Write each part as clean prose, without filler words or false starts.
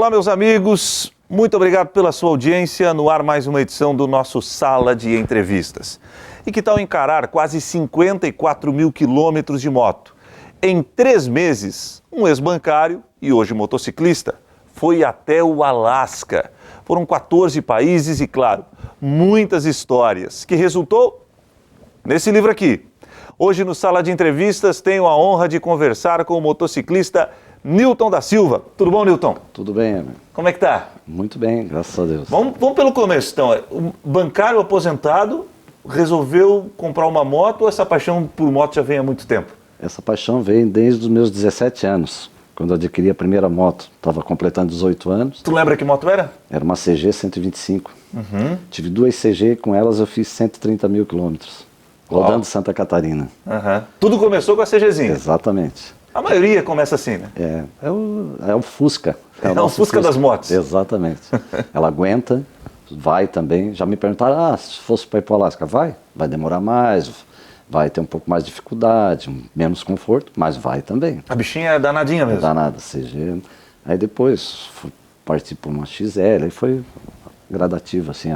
Olá, meus amigos. Muito obrigado pela sua audiência. No ar, mais uma edição do nosso Sala de Entrevistas. E que tal encarar quase 54 mil quilômetros de moto? Em 3 meses, um ex-bancário e hoje motociclista foi até o Alasca. Foram 14 países e, claro, muitas histórias, que resultou nesse livro aqui. Hoje, no Sala de Entrevistas, tenho a honra de conversar com o motociclista Nilton da Silva. Tudo bom, Nilton? Tudo bem, amigo. Como é que tá? Muito bem, graças a Deus. Vamos pelo começo, então. O bancário aposentado resolveu comprar uma moto ou essa paixão por moto já vem há muito tempo? Essa paixão veio desde os meus 17 anos, quando eu adquiri a primeira moto. Estava completando 18 anos. Tu lembra que moto era? Era uma CG 125. Tive 2 CG, com elas eu fiz 130 mil quilômetros, rodando Santa Catarina. Tudo começou com a CGzinha? Exatamente. A maioria começa assim, né? É o Fusca. É o Fusca das motos. Exatamente. Ela aguenta, vai também. Já me perguntaram, se fosse para ir para o Alasca, vai demorar mais, vai ter um pouco mais de dificuldade, menos conforto, mas vai também. A bichinha é danadinha mesmo? Danada, CG. Aí depois parti para uma XL, aí foi gradativo assim,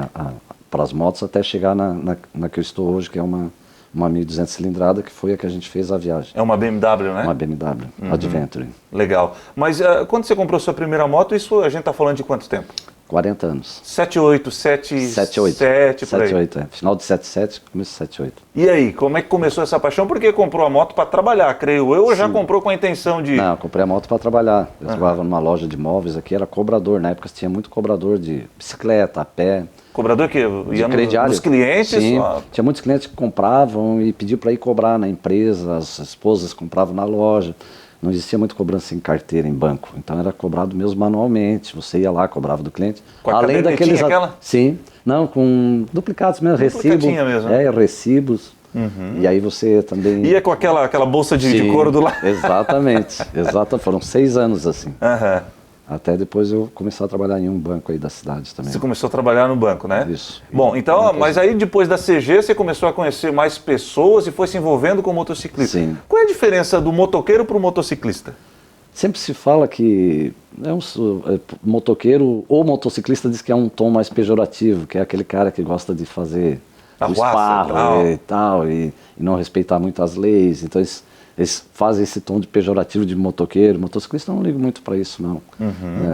para as motos até chegar na que eu estou hoje, que é uma 1.200 cilindrada, que foi a que a gente fez a viagem. É uma BMW, né? Uma BMW, Adventure. Legal. Mas quando você comprou sua primeira moto, isso a gente está falando de quanto tempo? 40 anos. 78, 77, por aí. 78, Final de 77, começo de 78. E aí, como é que começou essa paixão? Porque comprou a moto para trabalhar, creio eu, ou já comprou com a intenção de... Não, eu comprei a moto para trabalhar. Eu trabalhava numa loja de móveis aqui, era cobrador. Na época tinha muito cobrador de bicicleta, a pé. Cobrador que ia nos clientes? Sim, tinha muitos clientes que compravam e pediam para ir cobrar na empresa, as esposas compravam na loja. Não existia muito cobrança em carteira, em banco. Então era cobrado mesmo manualmente. Você ia lá, cobrava do cliente. Com a além daqueles aquela? Sim, não, com duplicados mesmo, recibos. Mesmo. Recibos. E aí você também... Ia com aquela bolsa de couro do lado. Exatamente. Foram 6 anos assim. Até depois eu comecei a trabalhar em um banco aí da cidade também. Você começou a trabalhar no banco, né? Isso. Bom, então, mas aí depois da CG você começou a conhecer mais pessoas e foi se envolvendo com o motociclista. Sim. Qual é a diferença do motoqueiro para o motociclista? Sempre se fala que motoqueiro ou motociclista diz que é um tom mais pejorativo, que é aquele cara que gosta de fazer o esparro e tal, e não respeitar muito as leis. Então eles fazem esse tom de pejorativo de motoqueiro. Motociclista eu não ligo muito para isso, não.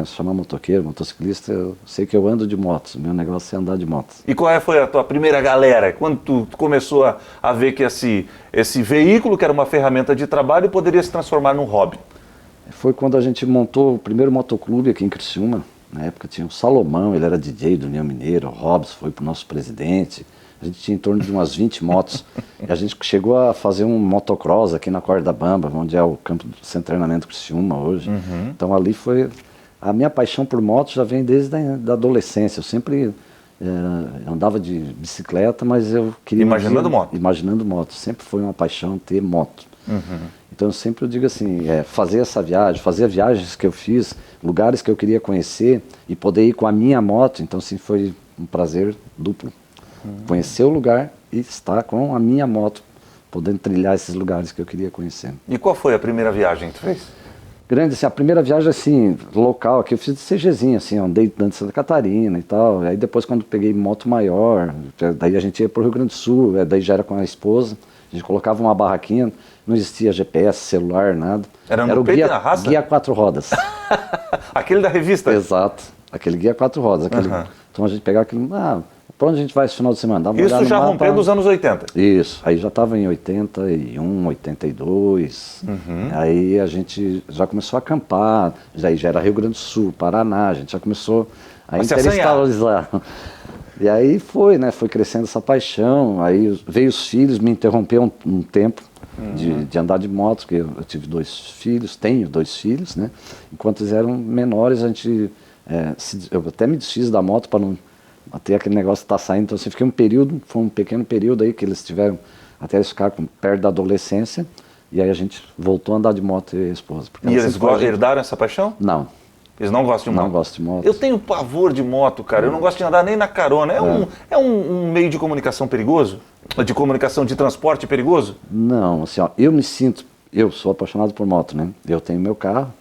Chamar motoqueiro, motociclista, eu sei que eu ando de moto. Meu negócio é andar de moto. E qual foi a tua primeira galera? Quando tu começou a ver que esse veículo, que era uma ferramenta de trabalho, poderia se transformar num hobby? Foi quando a gente montou o primeiro motoclube aqui em Criciúma. Na época tinha o Salomão, ele era DJ do União Mineiro, o Robson foi pro nosso presidente. A gente tinha em torno de umas 20 motos. E a gente chegou a fazer um motocross aqui na Corda Bamba, onde é o campo do centro de treinamento Criciúma hoje. Então ali foi... A minha paixão por moto já vem desde a adolescência. Eu sempre andava de bicicleta, mas eu queria... Imaginando moto. Imaginando moto. Sempre foi uma paixão ter moto. Então eu sempre digo assim, fazer essa viagem, fazer viagens que eu fiz, lugares que eu queria conhecer e poder ir com a minha moto. Então assim, foi um prazer duplo. Conhecer o lugar e estar com a minha moto, podendo trilhar esses lugares que eu queria conhecer. E qual foi a primeira viagem que tu fez? Grande, assim, a primeira viagem, assim, local, aqui eu fiz de CGzinho, assim, andei dentro de Santa Catarina e tal. Aí depois, quando peguei moto maior, daí a gente ia pro Rio Grande do Sul, daí já era com a esposa. A gente colocava uma barraquinha, não existia GPS, celular, nada. Era o guia, na raça? Guia 4 rodas. Aquele da revista? Exato, aquele guia 4 rodas. Então a gente pegava aquele... Pra onde a gente vai esse final de semana? Isso já rompendo nos anos 80? Isso, aí já estava em 81, 82, aí a gente já começou a acampar, já era Rio Grande do Sul, Paraná, a gente já começou a interestadualizar. E aí foi crescendo essa paixão, aí veio os filhos, me interrompeu um tempo de andar de moto, porque eu tive 2 filhos, tenho 2 filhos, né? Enquanto eles eram menores, a gente, eu até me desfiz da moto para não... Até aquele negócio está saindo, então assim, fiquei foi um pequeno período aí que eles tiveram, até eles ficaram perto da adolescência, e aí a gente voltou a andar de moto e a esposa. E eles herdaram essa paixão? Não. Eles não gostam de moto? Não gostam de moto. Eu tenho pavor de moto, cara, eu não gosto de andar nem na carona. É um meio de comunicação perigoso? De comunicação de transporte perigoso? Não, assim, ó, eu sou apaixonado por moto, né? Eu tenho meu carro,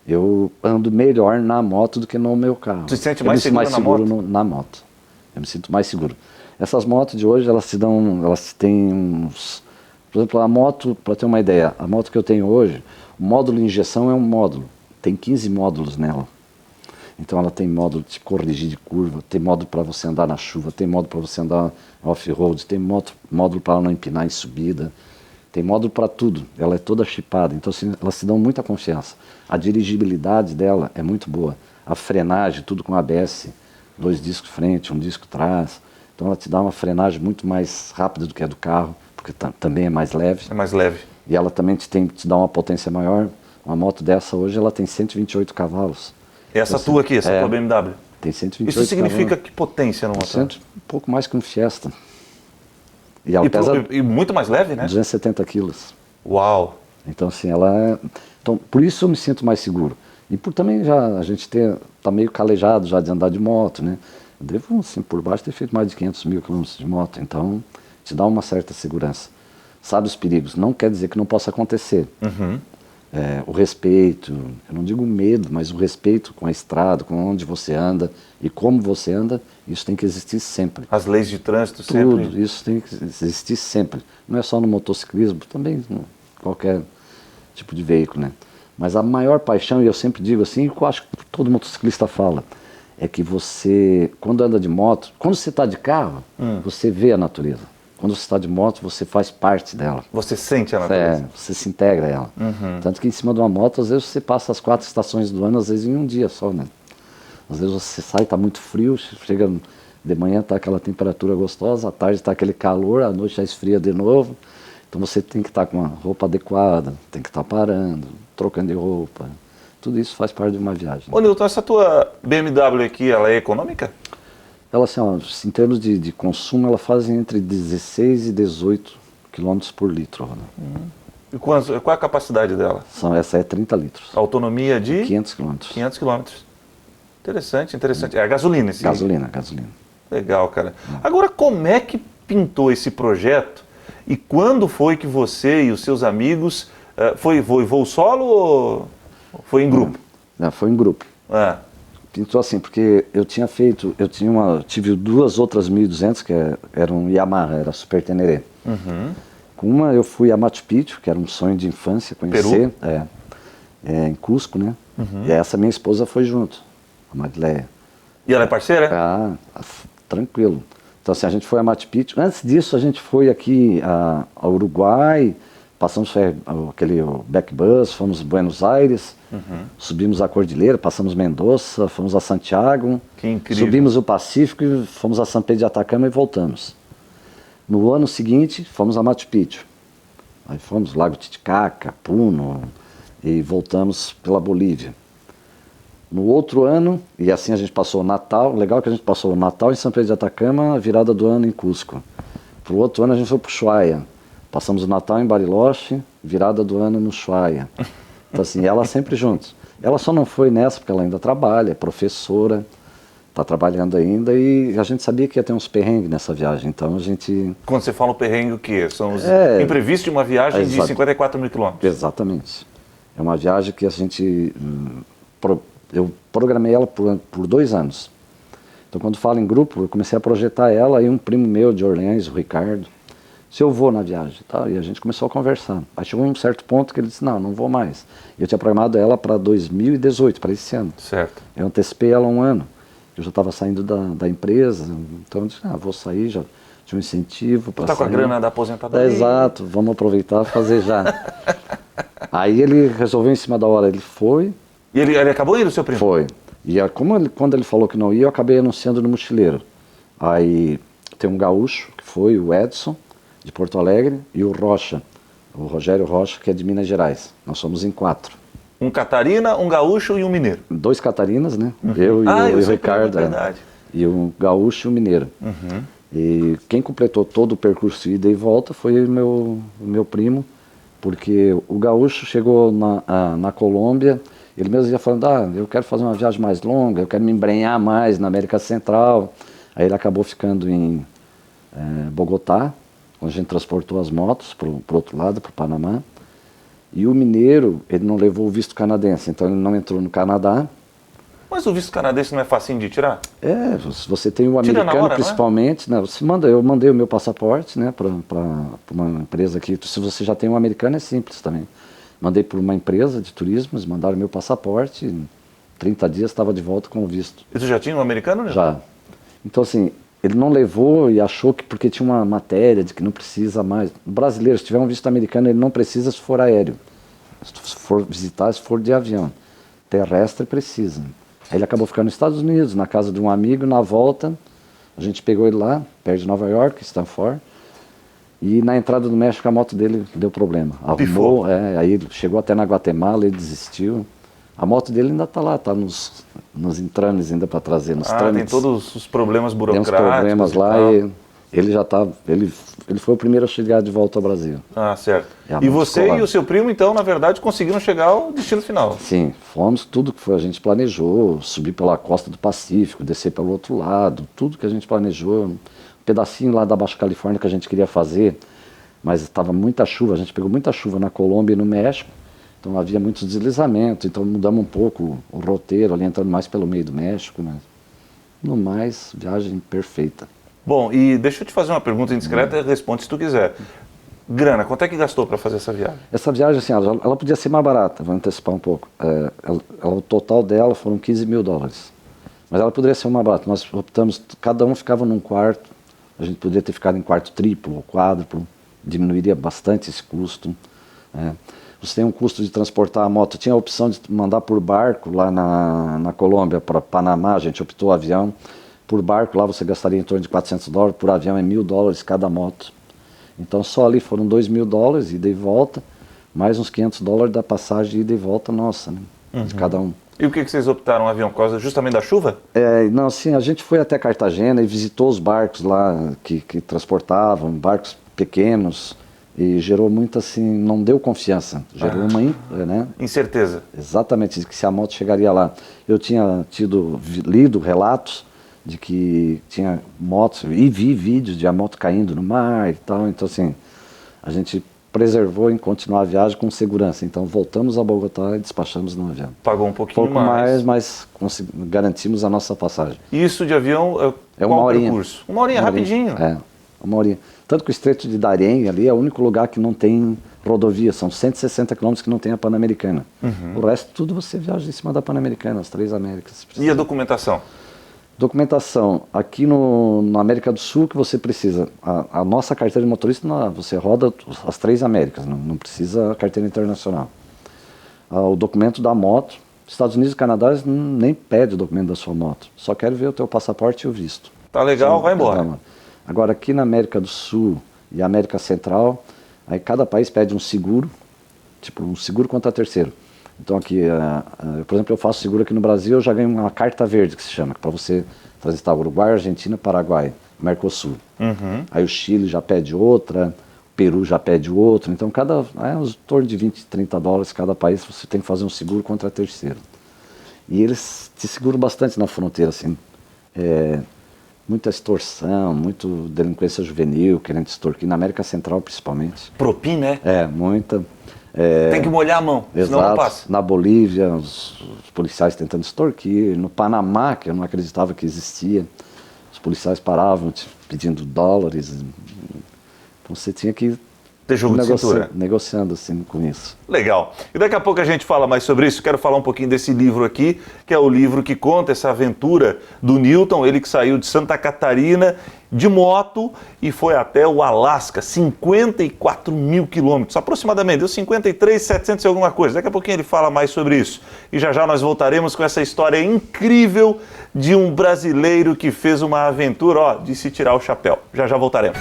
eu ando melhor na moto do que no meu carro. Você se sente mais seguro na moto? Na moto. Eu me sinto mais seguro. Essas motos de hoje, elas têm uns... Por exemplo, a moto, para ter uma ideia, a moto que eu tenho hoje, o módulo de injeção é um módulo. Tem 15 módulos nela. Então ela tem módulo de corrigir de curva, tem módulo para você andar na chuva, tem módulo para você andar off-road, tem módulo para não empinar em subida, tem módulo para tudo. Ela é toda chipada, então assim, elas se dão muita confiança. A dirigibilidade dela é muito boa. A frenagem, tudo com ABS, 2 discos frente, 1 disco trás. Então ela te dá uma frenagem muito mais rápida do que a do carro, porque também é mais leve. É mais leve. E ela também te dá uma potência maior. Uma moto dessa hoje, ela tem 128 cavalos. Essa tua aqui, essa tua BMW? Tem 128 Isso significa cavalos. que potência no motor? Um pouco mais que um Fiesta. E ela pesa e muito mais leve, né? 270 quilos. Uau! Então, assim, ela é... Então, por isso eu me sinto mais seguro. E por também já a gente tá meio calejado já de andar de moto, né? Eu devo, assim, por baixo ter feito mais de 500 mil quilômetros de moto. Então, te dá uma certa segurança. Sabe os perigos. Não quer dizer que não possa acontecer. Uhum. O respeito, eu não digo medo, mas o respeito com a estrada, com onde você anda e como você anda, isso tem que existir sempre. As leis de trânsito sempre? Tudo, isso tem que existir sempre. Não é só no motociclismo, também em qualquer tipo de veículo, né? Mas a maior paixão, e eu sempre digo assim, que eu acho que todo motociclista fala, é que você, quando anda de moto, quando você está de carro, você vê a natureza. Quando você está de moto, você faz parte dela. Você sente a natureza? Você se integra a ela. Uhum. Tanto que em cima de uma moto, às vezes você passa as 4 estações do ano, às vezes em um dia só, né? Às vezes você sai, está muito frio, chega de manhã, está aquela temperatura gostosa, à tarde está aquele calor, à noite já esfria de novo. Então você tem que estar com uma roupa adequada, tem que estar parando, trocando de roupa. Tudo isso faz parte de uma viagem. Ô Nilton, essa tua BMW aqui, ela é econômica? Ela, assim, ó, em termos de consumo, ela faz entre 16 e 18 km por litro. Né? E qual é a capacidade dela? Essa é 30 litros. A autonomia de? 500 km. 500 km. Interessante, interessante. É a gasolina esse? Gasolina. Legal, cara. Agora, como é que pintou esse projeto e quando foi que você e os seus amigos... Foi voo solo ou foi em grupo? Não, foi em grupo. Pintou assim, porque tive 2 outras 1200 que eram Yamaha, era Super Teneré. Uhum. Com uma eu fui a Machu Picchu, que era um sonho de infância, conhecer. Peru? Em Cusco, né? Uhum. E essa minha esposa foi junto, a Magleia. E ela é parceira? Tranquilo. Então assim, a gente foi a Machu Picchu. Antes disso a gente foi aqui ao Uruguai, passamos aquele backbus, fomos a Buenos Aires, subimos a Cordilheira, passamos Mendoza, fomos a Santiago, que incrível. Subimos o Pacífico, fomos a São Pedro de Atacama e voltamos. No ano seguinte, fomos a Machu Picchu. Aí fomos Lago Titicaca, Puno e voltamos pela Bolívia. No outro ano, e assim a gente passou o Natal, legal que a gente passou o Natal em São Pedro de Atacama, a virada do ano em Cusco. Pro outro ano a gente foi pro Ushuaia. Passamos o Natal em Bariloche, virada do ano no Ushuaia. Então assim, ela sempre juntos. Ela só não foi nessa porque ela ainda trabalha, é professora, está trabalhando ainda e a gente sabia que ia ter uns perrengues nessa viagem, então a gente... Quando você fala o perrengue, o quê? São os imprevistos de uma viagem de 54 mil quilômetros. Exatamente. É uma viagem que a gente... Eu programei ela por 2 anos. Então quando falo em grupo, eu comecei a projetar ela e um primo meu de Orleans, o Ricardo, se eu vou na viagem, tá? E a gente começou a conversar. Aí chegou um certo ponto que ele disse, não vou mais. E eu tinha programado ela para 2018, para esse ano. Certo. Eu antecipei ela 1 ano. Eu já estava saindo da empresa, então eu disse, vou sair, já tinha um incentivo para sair. Tá com a grana da aposentadoria. Exato, vamos aproveitar e fazer já. Aí ele resolveu em cima da hora, ele foi. E ele acabou indo, seu primo? Foi. E quando ele falou que não ia, eu acabei anunciando no Mochileiro. Aí tem um gaúcho, que foi o Edson, de Porto Alegre, e o Rocha, o Rogério Rocha, que é de Minas Gerais. Nós somos em 4. Um Catarina, um gaúcho e um mineiro. 2 Catarinas, né? Eu e o Ricardo. Verdade. E um gaúcho e um mineiro. E quem completou todo o percurso ida e volta foi o meu primo, porque o gaúcho chegou na Colômbia, ele mesmo ia falando, eu quero fazer uma viagem mais longa, eu quero me embrenhar mais na América Central. Aí ele acabou ficando em Bogotá, onde a gente transportou as motos para o outro lado, para o Panamá. E o mineiro, ele não levou o visto canadense, então ele não entrou no Canadá. Mas o visto canadense não é facinho de tirar? Se você tem o americano, hora, principalmente, né? Eu mandei o meu passaporte, né, para uma empresa aqui. Se você já tem um americano, é simples também. Mandei para uma empresa de turismo, eles mandaram meu passaporte, em 30 dias estava de volta com o visto. E tu já tinha um americano, né? Já. Então, assim, ele não levou e achou que porque tinha uma matéria de que não precisa mais. O brasileiro, se tiver um visto americano, ele não precisa se for aéreo. Se for visitar, se for de avião. Terrestre, precisa. Aí ele acabou ficando nos Estados Unidos, na casa de um amigo, na volta, a gente pegou ele lá, perto de Nova York, Stanford, e na entrada do México a moto dele deu problema. Arrumou, aí ele chegou até na Guatemala, ele desistiu. A moto dele ainda está lá, está nos entrames ainda para trazer, nos trâmites. Tem todos os problemas burocráticos. Tem uns problemas lá e ele já está, ele foi o primeiro a chegar de volta ao Brasil. Certo. E você e o seu primo, então, na verdade, conseguiram chegar ao destino final? Sim, fomos, tudo que a gente planejou, subir pela costa do Pacífico, descer pelo outro lado, tudo que a gente planejou, um pedacinho lá da Baixa Califórnia que a gente queria fazer, mas estava muita chuva, a gente pegou muita chuva na Colômbia e no México, então havia muitos deslizamentos, então mudamos um pouco o roteiro, ali entrando mais pelo meio do México, mas no mais, viagem perfeita. Bom, e deixa eu te fazer uma pergunta indiscreta, responde se tu quiser. Grana, quanto é que gastou para fazer essa viagem? Essa viagem, assim, ela podia ser mais barata, vou antecipar um pouco. O total dela foram $15 mil. Mas ela poderia ser mais barata. Nós optamos, cada um ficava num quarto, a gente poderia ter ficado em quarto triplo ou quádruplo, diminuiria bastante esse custo. Você tem um custo de transportar a moto, tinha a opção de mandar por barco lá na Colômbia, para Panamá, a gente optou o avião. Por barco lá você gastaria em torno de $400, por avião é $1.000 cada moto. Então só ali foram $2 mil, ida e volta, mais uns $500 da passagem de ida e volta nossa, né? De cada um. E o que vocês optaram no avião? Por causa justamente da chuva? Não, sim, a gente foi até Cartagena e visitou os barcos lá que transportavam, barcos pequenos, e gerou muito assim, não deu confiança, gerou uma incerteza. Exatamente, de que se a moto chegaria lá. Eu tinha lido relatos de que tinha motos, e vi vídeos de a moto caindo no mar e tal, então assim, a gente preservou em continuar a viagem com segurança, então voltamos a Bogotá e despachamos no avião. Pagou um pouquinho mais. Mas garantimos a nossa passagem. Isso de avião, é uma horinha. Percurso? Uma horinha, rapidinho. Uma horinha. Tanto que o Estreito de Darien ali é o único lugar que não tem rodovia, são 160 quilômetros que não tem a Pan-Americana. O resto tudo você viaja em cima da Pan-Americana, as 3 Américas. E a documentação? Documentação, aqui na América do Sul que você precisa, a nossa carteira de motorista, você roda as 3 Américas, não precisa a carteira internacional. O documento da moto, Estados Unidos e Canadá nem pede o documento da sua moto, só quero ver o teu passaporte e o visto. Tá legal, vai embora. Agora aqui na América do Sul e América Central, aí cada país pede um seguro, tipo um seguro contra terceiro. Então aqui, por exemplo, eu faço seguro aqui no Brasil, eu já ganho uma carta verde, que se chama, para você transitar Uruguai, Argentina, Paraguai, Mercosul. Aí o Chile já pede outra, o Peru já pede outra, então em torno de $20, $30 cada país, você tem que fazer um seguro contra terceiro. E eles te seguram bastante na fronteira, assim, muita extorsão, muito delinquência juvenil, querendo extorquir, na América Central principalmente. Propina, muita. Tem que molhar a mão, senão não passa. Na Bolívia, os policiais tentando extorquir. No Panamá, que eu não acreditava que existia, os policiais paravam pedindo dólares. Então você tinha que ter jogo de cintura. Negociando assim com isso. Legal. E daqui a pouco a gente fala mais sobre isso. Quero falar um pouquinho desse livro aqui, que é o livro que conta essa aventura do Newton, ele que saiu de Santa Catarina de moto e foi até o Alasca, 54 mil quilômetros, aproximadamente, deu 53.700 e alguma coisa. Daqui a pouquinho ele fala mais sobre isso. E já nós voltaremos com essa história incrível de um brasileiro que fez uma aventura, de se tirar o chapéu. Já voltaremos.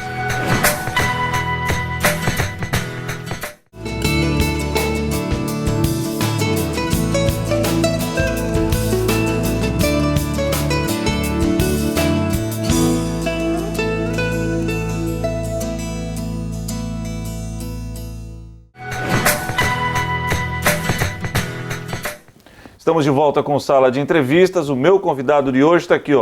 Estamos de volta com Sala de Entrevistas. O meu convidado de hoje está aqui,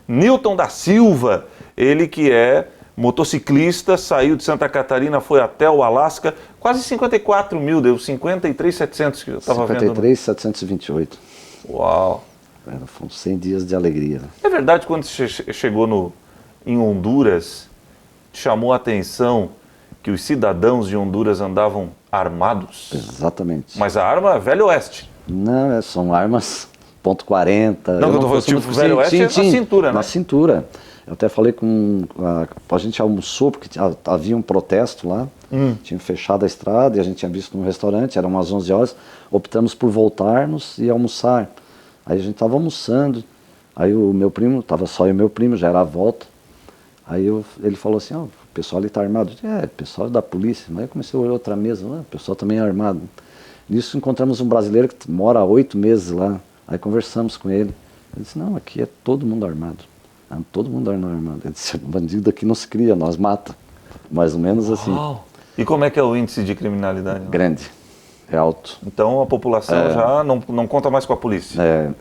Newton da Silva. Ele que é motociclista, saiu de Santa Catarina, foi até o Alasca, quase 54 mil, deu 53.700 que eu estava vendo. 53.728. Uau! Foram 100 dias de alegria. É verdade, quando você chegou em Honduras, chamou a atenção que os cidadãos de Honduras andavam armados? Exatamente. Mas a arma é Velho Oeste. Não, são armas .40. Não, eu tô falando, tipo, Velho Oeste é na cintura, né? Na cintura. Eu até falei com... A gente almoçou, porque havia um protesto lá, tinham fechado a estrada e a gente tinha visto num restaurante, eram umas 11 horas, optamos por voltarmos e almoçar. Aí a gente estava almoçando, aí o meu primo, estava só eu e meu primo, já era a volta. Aí ele falou assim, o pessoal ali está armado. Eu disse, o pessoal da polícia. Aí eu comecei a olhar outra mesa, o pessoal também é armado. Nisso encontramos um brasileiro que mora há 8 meses lá. Aí conversamos com ele. Ele disse, não, aqui é todo mundo armado. Todo mundo armado. Ele disse, bandido aqui não se cria, nós mata. Mais ou menos assim. Uau. E como é que é o índice de criminalidade? Grande, é alto. Então a população já não conta mais com a polícia?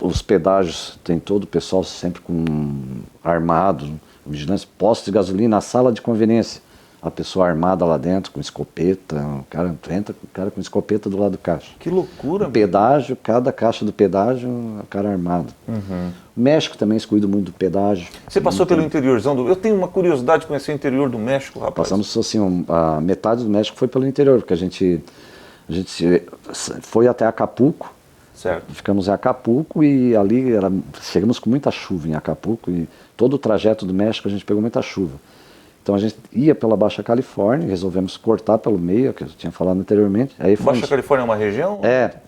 Os pedágios, tem todo o pessoal sempre com armado, vigilância, posto de gasolina, na sala de conveniência. A pessoa armada lá dentro, com escopeta, o cara entra com o cara com escopeta do lado do caixa. Que loucura! O pedágio, cada caixa do pedágio, o cara armado. O México também se cuida muito do pedágio. Você passou pelo interiorzão Eu tenho uma curiosidade de conhecer o interior do México, rapaz. Passamos assim, a metade do México foi pelo interior, porque a gente foi até Acapulco. Certo. Ficamos em Acapulco e ali chegamos com muita chuva em Acapulco e todo o trajeto do México a gente pegou muita chuva. Então a gente ia pela Baixa Califórnia, resolvemos cortar pelo meio, que eu tinha falado anteriormente. Aí Baixa Califórnia é uma região?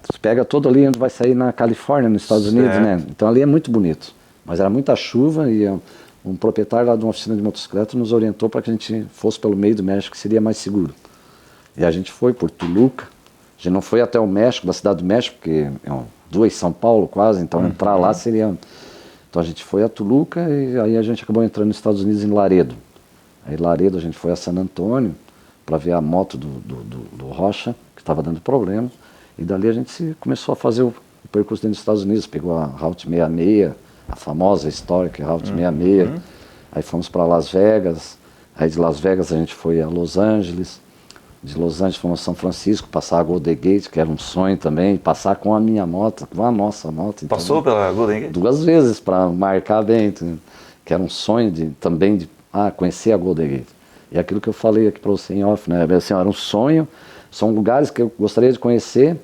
Você pega todo ali onde vai sair na Califórnia, nos Estados Unidos, né? Então ali é muito bonito. Mas era muita chuva e um proprietário lá de uma oficina de motocicleta nos orientou para que a gente fosse pelo meio do México, que seria mais seguro. E a gente foi por Toluca. A gente não foi até o México, da cidade do México, porque é 2 São Paulo quase, então entrar lá seria... Então a gente foi a Toluca e aí a gente acabou entrando nos Estados Unidos em Laredo. Aí Laredo a gente foi a San Antônio para ver a moto do Rocha, que estava dando problema. E dali a gente começou a fazer o percurso dentro dos Estados Unidos. Pegou a Route 66, a famosa histórica Route 66. Aí fomos para Las Vegas. Aí de Las Vegas a gente foi a Los Angeles. De Los Angeles fomos a São Francisco, passar a Golden Gate, que era um sonho também. Passar com a minha moto, com a nossa moto. Então, passou pela Golden Gate? 2 vezes para marcar bem, que era um sonho também de conhecer a Golden Gate. E aquilo que eu falei aqui para você em off, né? Assim, era um sonho, são lugares que eu gostaria de conhecer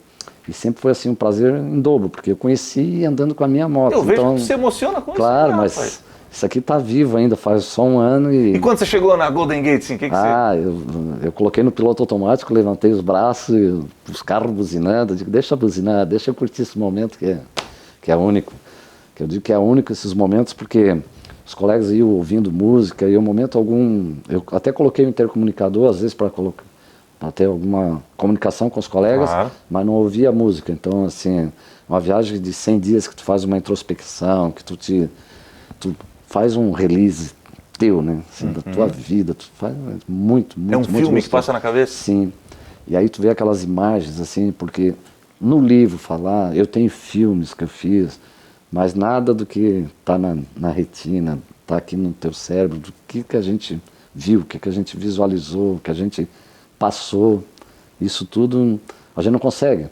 e sempre foi assim um prazer em dobro, porque eu conheci andando com a minha moto. Eu vejo que você se emociona com isso. Claro, mas rapaz, isso aqui tá vivo ainda, faz só 1 ano e... E quando você chegou na Golden Gate, assim, o que você... Eu coloquei no piloto automático, levantei os braços, os carros buzinando, eu digo, deixa buzinar, deixa eu curtir esse momento que é único. Que eu digo que é único esses momentos porque... Os colegas iam ouvindo música e, em momento algum, eu até coloquei o intercomunicador, às vezes, para ter alguma comunicação com os colegas, mas não ouvia a música. Então, assim, uma viagem de 100 dias que tu faz uma introspecção, que tu faz um release teu, né? Assim, da tua vida, tu faz muito. É um filme que passa na cabeça? Sim. E aí tu vê aquelas imagens, assim, porque no livro falar, eu tenho filmes que eu fiz, mas nada do que está na retina, está aqui no teu cérebro, do que a gente viu, o que a gente visualizou, o que a gente passou, isso tudo a gente não consegue.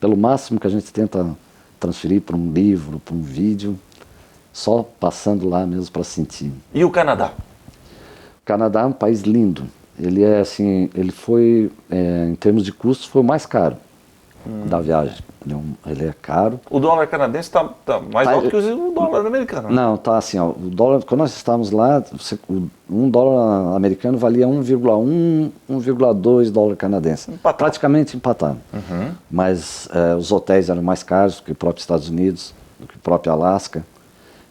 Pelo máximo que a gente tenta transferir para um livro, para um vídeo, só passando lá mesmo para sentir. E o Canadá? O Canadá é um país lindo. Ele é assim, ele foi, em termos de custos, foi o mais caro da viagem. Ele é caro. O dólar canadense está mais alto que o dólar americano. Né? Não, tá assim, o dólar, quando nós estávamos lá, um dólar americano valia 1,1, 1,2 dólar canadense. Empatado. Praticamente empatado. Mas os hotéis eram mais caros do que o próprio Estados Unidos, do que o próprio Alasca.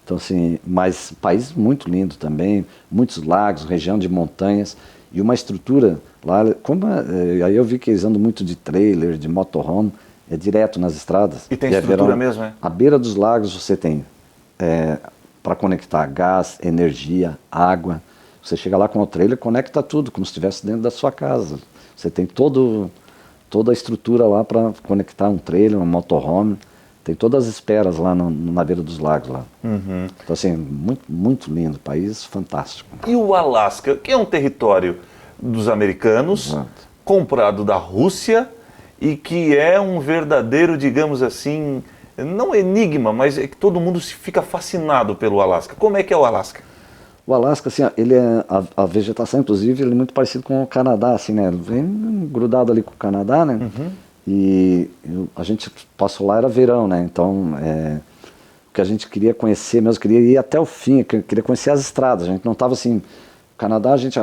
Então assim, mas país muito lindo também, muitos lagos, região de montanhas e uma estrutura lá, aí eu vi que eles andam muito de trailer, de motorhome, é direto nas estradas. E tem estrutura mesmo, né? À beira dos lagos você tem para conectar gás, energia, água. Você chega lá com o trailer, conecta tudo, como se estivesse dentro da sua casa. Você tem toda a estrutura lá para conectar um trailer, um motorhome. Tem todas as esperas lá na beira dos lagos lá. Então assim, muito, muito lindo, país fantástico. E o Alasca, que é um território dos americanos, Exato. comprado da Rússia e que é um verdadeiro, digamos assim, não enigma, mas é que todo mundo fica fascinado pelo Alasca. Como é que é o Alasca? O Alasca, assim, ele é, a vegetação, inclusive, ele é muito parecido com o Canadá, assim, né? Vem grudado ali com o Canadá, né? E a gente passou lá, era verão, né? Então, o que a gente queria conhecer mesmo, queria ir até o fim, queria conhecer as estradas. A gente não estava assim... O Canadá, a gente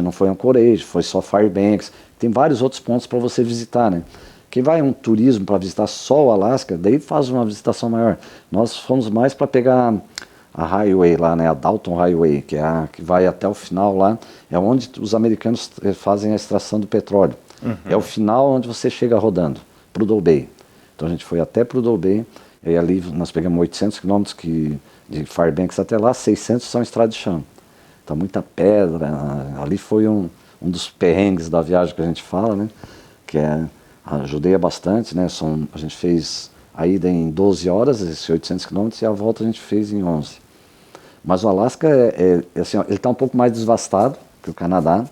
não foi Anchorage, foi só Fairbanks. Tem vários outros pontos para você visitar, né? Quem vai um turismo para visitar só o Alasca, daí faz uma visitação maior. Nós fomos mais para pegar a highway lá, né? A Dalton Highway, que é a que vai até o final lá. É onde os americanos fazem a extração do petróleo. É o final onde você chega rodando, Prudhoe Bay. Então a gente foi até Prudhoe Bay, e ali nós pegamos 800 quilômetros de Fairbanks até lá, 600 são estrada de chão. Então muita pedra, ali foi um dos perrengues da viagem que a gente fala, né? Que ajudei bastante, né? A gente fez a ida em 12 horas, esses 800 quilômetros, e a volta a gente fez em 11. Mas o Alasca, assim, ó, ele está um pouco mais devastado que o Canadá,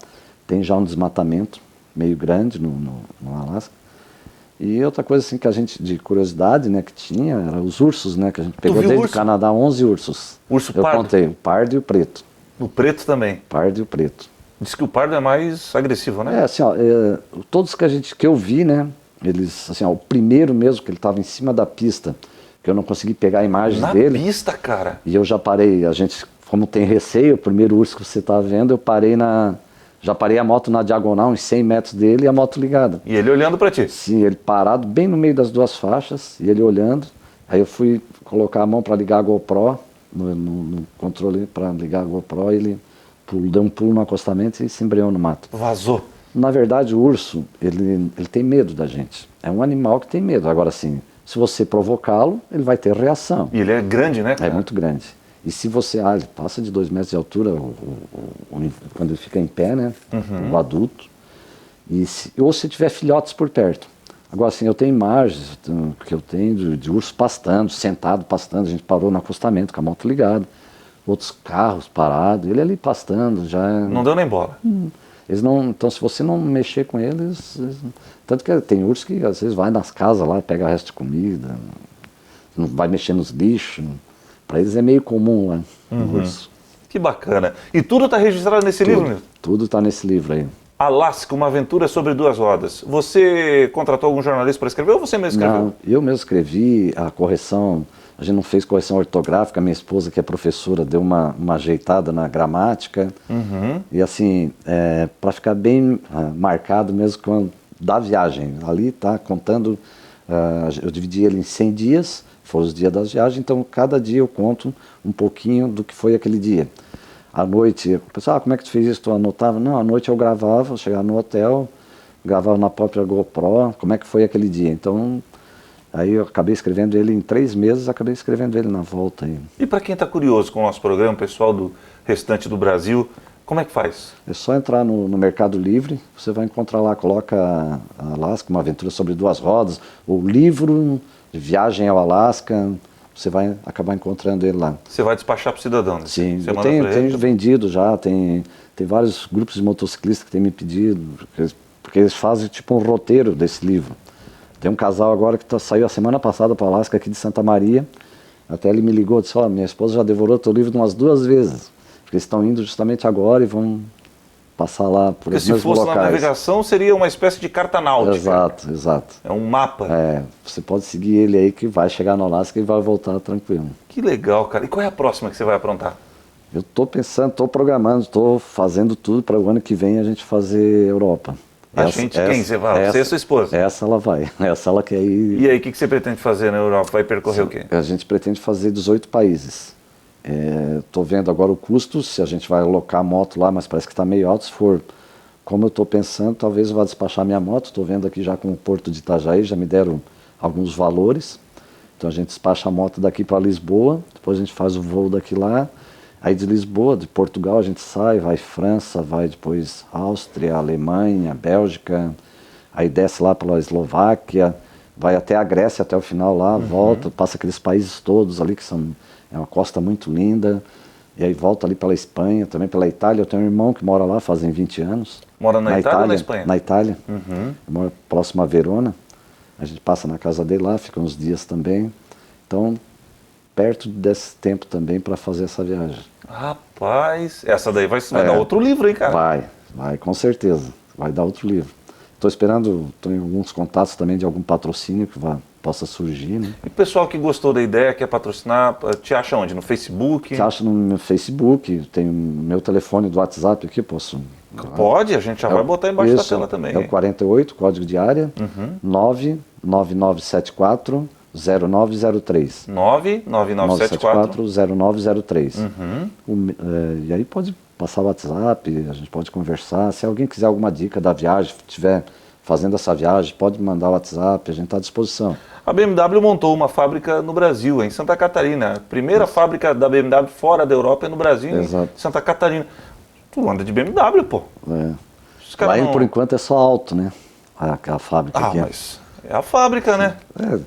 tem já um desmatamento meio grande no Alasca. E outra coisa assim que a gente, de curiosidade, né, que tinha, era os ursos, né, que a gente pegou desde o Canadá, 11 ursos. Urso Eu pardo? contei, o pardo e o preto. O preto também? Pardo e o preto. Diz que o pardo é mais agressivo, né? Assim, ó, todos que eu vi, né, eles, assim, ó, o primeiro mesmo, que ele estava em cima da pista, que eu não consegui pegar a imagem dele. Na pista, cara? E eu já parei, como tem receio, o primeiro urso que você está vendo, eu parei já parei a moto na diagonal, uns 100 metros dele, e a moto ligada. E ele olhando para ti? Sim, ele parado bem no meio das duas faixas, e ele olhando. Aí eu fui colocar a mão para ligar a GoPro, no controle para ligar a GoPro, e ele deu um pulo no acostamento e se embreou no mato. Vazou. Na verdade, o urso, ele tem medo da gente. É um animal que tem medo. Agora, assim, se você provocá-lo, ele vai ter reação. E ele é grande, né, cara? É muito grande. E se você, ele passa de 2 metros de altura quando ele fica em pé, né? O adulto. Ou se tiver filhotes por perto. Agora, assim, eu tenho imagens que eu tenho de urso pastando, sentado pastando. A gente parou no acostamento com a moto ligada. Outros carros parados. Ele ali pastando já. Não deu nem bola. Eles não, então, se você não mexer com eles. Tanto que tem urso que às vezes vai nas casas lá, pega resto de comida, não vai mexer nos lixos. Para eles é meio comum lá, o urso. Que bacana. E tudo está registrado nesse livro, Milton? Tudo está nesse livro aí. Alasca, uma aventura sobre 2 rodas. Você contratou algum jornalista para escrever ou você mesmo escreveu? Não, eu mesmo escrevi a correção. A gente não fez correção ortográfica. Minha esposa, que é professora, deu uma ajeitada na gramática. E assim, para ficar bem marcado mesmo da viagem. Ali está contando, eu dividi ele em 100 dias, foram os dias das viagens, então cada dia eu conto um pouquinho do que foi aquele dia. À noite, o pessoal, como é que tu fez isso? Tu anotava? Não, à noite eu gravava, eu chegava no hotel, gravava na própria GoPro, como é que foi aquele dia. Então, aí eu acabei escrevendo ele em 3 meses, acabei escrevendo ele na volta. Aí. E para quem está curioso com o nosso programa, pessoal do restante do Brasil, como é que faz? É só entrar no Mercado Livre, você vai encontrar lá, coloca Alasca, uma aventura sobre 2 rodas, o livro de viagem ao Alasca, você vai acabar encontrando ele lá. Você vai despachar para o cidadão, né? Sim, eu tenho vendido já, tem vários grupos de motociclistas que têm me pedido, porque eles fazem tipo um roteiro desse livro. Tem um casal agora que saiu a semana passada para o Alasca, aqui de Santa Maria, até ele me ligou e disse, minha esposa já devorou teu livro umas 2 vezes, porque eles estão indo justamente agora e vão passar lá por esses mesmos locais. Se fosse na navegação, seria uma espécie de carta náutica. Exato, exato. É um mapa. Você pode seguir ele aí que vai chegar no Alasca e vai voltar tranquilo. Que legal, cara. E qual é a próxima que você vai aprontar? Eu estou pensando, estou programando, estou fazendo tudo para o ano que vem a gente fazer Europa. Quem você vai? Você e sua esposa? Essa ela vai, essa ela quer ir. E aí, o que você pretende fazer na Europa? Vai percorrer o quê? A gente pretende fazer 18 países. Estou vendo agora o custo, se a gente vai alocar a moto lá, mas parece que está meio alto. Se for como eu estou pensando, talvez eu vá despachar minha moto. Estou vendo aqui já com o Porto de Itajaí, já me deram alguns valores. Então a gente despacha a moto daqui para Lisboa, depois a gente faz o voo daqui lá. Aí de Lisboa, de Portugal, a gente sai, vai França, vai depois Áustria, Alemanha, Bélgica. Aí desce lá pela Eslováquia, vai até a Grécia, até o final lá, volta, passa aqueles países todos ali, que é uma costa muito linda, e aí volta ali pela Espanha, também pela Itália. Eu tenho um irmão que mora lá fazem 20 anos. Mora na Itália ou na Espanha? Na Itália, mora próximo a Verona. A gente passa na casa dele lá, fica uns dias também. Então, perto desse tempo também para fazer essa viagem. Rapaz, essa daí vai dar outro livro, hein, cara? Vai, com certeza. Vai dar outro livro. Estou esperando, tenho alguns contatos também de algum patrocínio que possa surgir, né? E o pessoal que gostou da ideia, quer patrocinar, te acha onde? No Facebook? Te acha no meu Facebook, tem meu telefone do WhatsApp aqui, posso... Pode, a gente já vai botar embaixo da tela também. É o 48, código de área, 99974 0903. 99974 0903. E aí pode passar o WhatsApp, a gente pode conversar. Se alguém quiser alguma dica da viagem, estiver fazendo essa viagem, pode mandar o WhatsApp, a gente está à disposição. A BMW montou uma fábrica no Brasil, em Santa Catarina. A primeira fábrica da BMW fora da Europa é no Brasil, em Santa Catarina. Tu anda de BMW, pô. Lá, por enquanto, é só alto, né? A fábrica aqui. Mas é a fábrica, né? Eu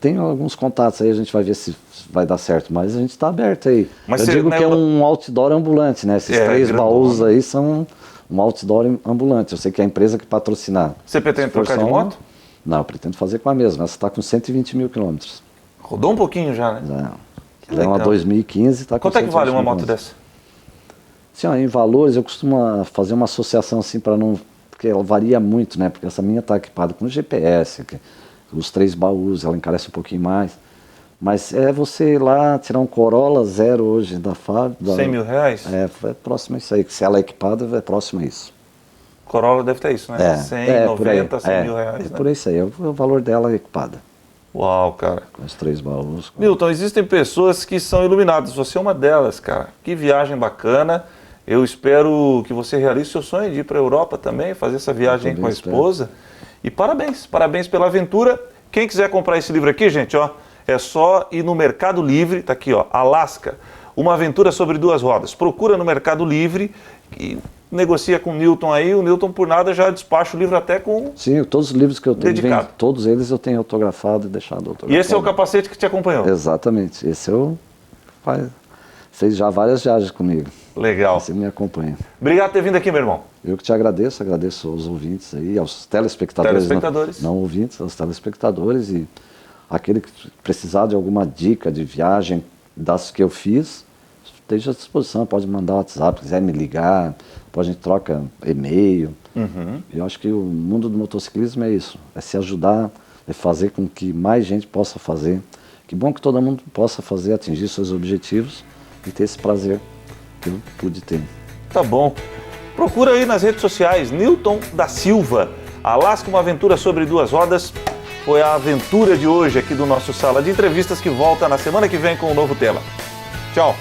tenho alguns contatos aí, a gente vai ver se vai dar certo, mas a gente está aberto aí. Mas eu digo que é um outdoor ambulante, né? Esses 3 baús aí são um outdoor ambulante. Eu sei que é a empresa que patrocinar. Você pretende trocar de moto? Não, eu pretendo fazer com a mesma. Essa está com 120 mil quilômetros. Rodou um pouquinho já, né? Ela é uma 2015, está com 120 mil. Quanto é que vale uma moto dessa? Assim, em valores, eu costumo fazer uma associação assim para não... Porque ela varia muito, né? Porque essa minha está equipada com GPS, os 3 baús, ela encarece um pouquinho mais. Mas é você ir lá tirar um Corolla zero hoje da fábrica. 100 mil reais? É próximo a isso aí. Se ela é equipada, é próximo a isso. Corolla deve ter isso, né? 100, 90, 100 mil reais. É por isso aí. É o valor dela equipada. Uau, cara. Com os 3 baús. Milton, existem pessoas que são iluminadas. Você é uma delas, cara. Que viagem bacana. Eu espero que você realize seu sonho de ir para a Europa também, fazer essa viagem com a esposa. E parabéns pela aventura. Quem quiser comprar esse livro aqui, gente, ó, é só ir no Mercado Livre, tá aqui, ó, Alaska, uma aventura sobre 2 rodas. Procura no Mercado Livre e negocia com o Newton aí. O Newton, por nada, já despacha o livro até com... Sim, todos os livros que eu tenho, todos eles eu tenho autografado e deixado autografado. E esse é o capacete que te acompanhou? Exatamente. Esse fez já várias viagens comigo. Legal. Você me acompanha. Obrigado por ter vindo aqui, meu irmão. Eu que te agradeço aos ouvintes aí, aos telespectadores. Não ouvintes, aos telespectadores. E aquele que precisar de alguma dica de viagem das que eu fiz, esteja à disposição. Pode mandar WhatsApp, quiser me ligar, a gente troca e-mail. Eu acho que o mundo do motociclismo é isso, é se ajudar, é fazer com que mais gente possa fazer. Que bom que todo mundo possa fazer, atingir seus objetivos e ter esse prazer que eu pude ter. Tá bom. Procura aí nas redes sociais, Newton da Silva. Alaska, uma aventura sobre 2 rodas. Foi a aventura de hoje aqui do nosso Sala de Entrevistas, que volta na semana que vem com um novo tema. Tchau.